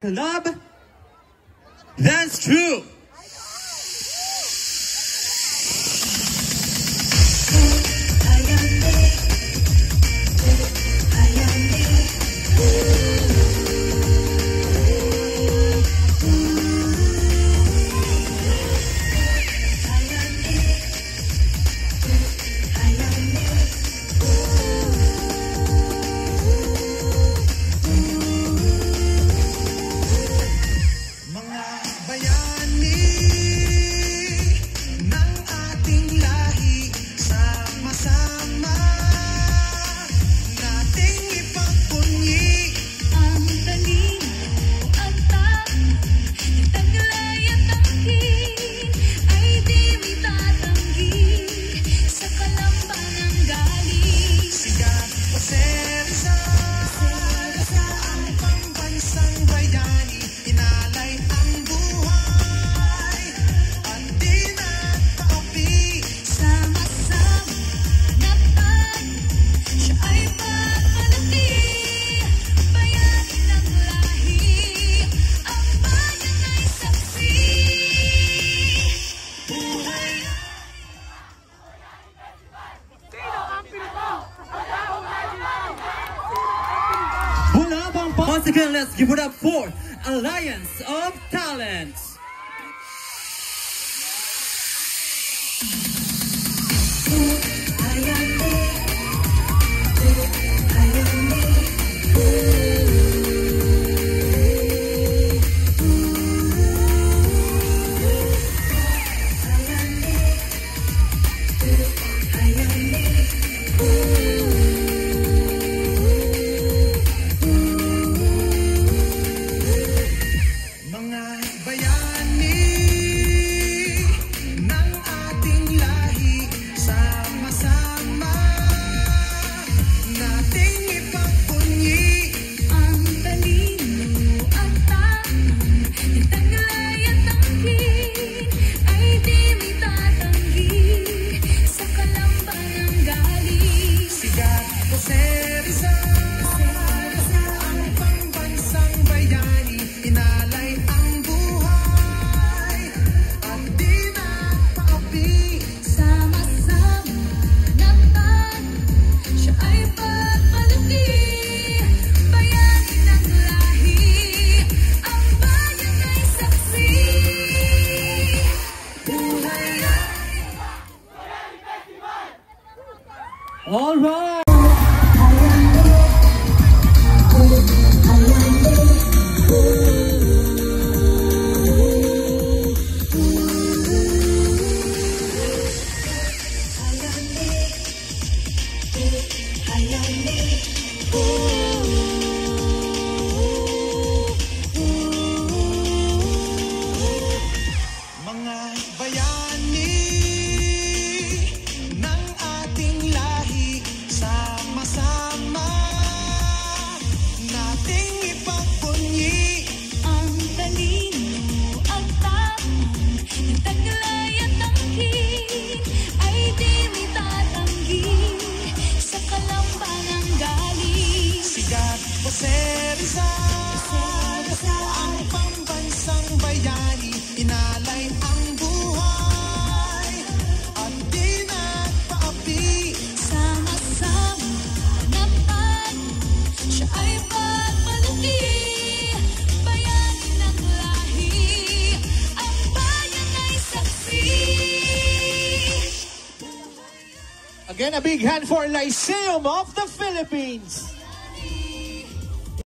Club. That's true. Once again, let's give it up for Alliance of Talents. All right. Ang pambansang bayani, inalay ang buhay at di nagpaapi. Sama-sama naman, siya ay pagmalaki. Bayani ng lahi, ang bayan ay saksi. Again, a big hand for Lyceum of the Philippines.